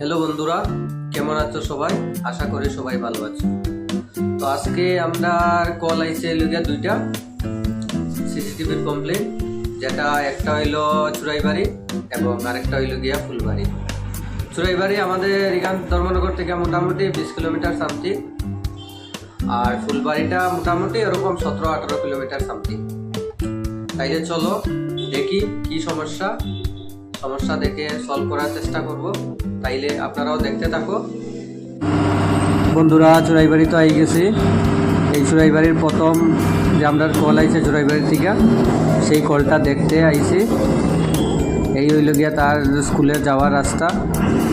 Hello বন্ধুরা, কেমন আছো সবাই? আশা করি সবাই ভালো আছো। তো আজকে আমরা কল আইছে লিগা দুইটা সিসিটিভির কমপ্লেন, যেটা একটা হইলো চুরাইবাড়ি এবং আরেকটা হইলো গিয়া ফুলবাড়ি। চুরাইবাড়ি আমাদের এখান ধর্মনগর থেকে মোটামুটি 20 কিলোমিটার সামথিং, আর ফুলবাড়িটা মোটামুটি এরকম 17-18 কিলোমিটার সামথিং। তাইলে চলো দেখি কি সমস্যা দেখে সলভ করার চেষ্টা করব। তাইলে আপনারাও দেখতে থাকো। বন্ধুরা, চুরাইবাড়ি তো আই গেছি। এই চুরাইবাড়ির প্রথম যে আমরা কল আইছে চুরাইবাড়ির থেকে, সেই কলটা দেখতে আইছি। এই হইল গিয়া তার স্কুলে যাওয়ার রাস্তা।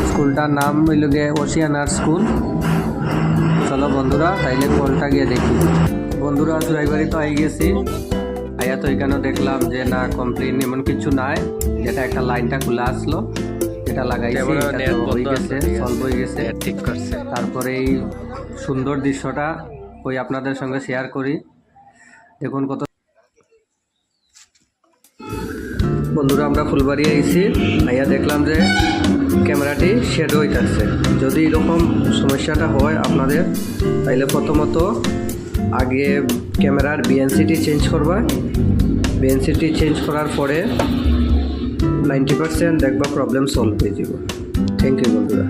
স্কুলটার নাম হইল গিয়া ওশিয়ানার স্কুল। চলো বন্ধুরা, তাইলে কলটা গিয়ে দেখি। বন্ধুরা, চুরাইবাড়ি তো আই গেছি। আইয়া তো এখানেও দেখলাম যে না, কমপ্লেন এমন কিছু নাই, যেটা একটা লাইনটা খোলা আসলো, যেটা লাগাইছে হয়ে গেছে, সলভ হয়ে গেছে, ঠিক করছে। তারপরে এই সুন্দর দৃশ্যটা ওই আপনাদের সঙ্গে শেয়ার করি। দেখুন কত। বন্ধুরা, আমরা ফুলবাড়ি আইছি। আইয়া দেখলাম যে ক্যামেরাটি শেড হইতেছে। যদি এরকম সমস্যাটা হয় আপনাদের, তাইলে প্রথমত আগে ক্যামেরার বিএনসিটি চেঞ্জ করবা। বিএনসিটি চেঞ্জ করার পরে 90% দেখবা প্রবলেম সলভ হয়ে যাব। থ্যাংক ইউ বন্ধুরা।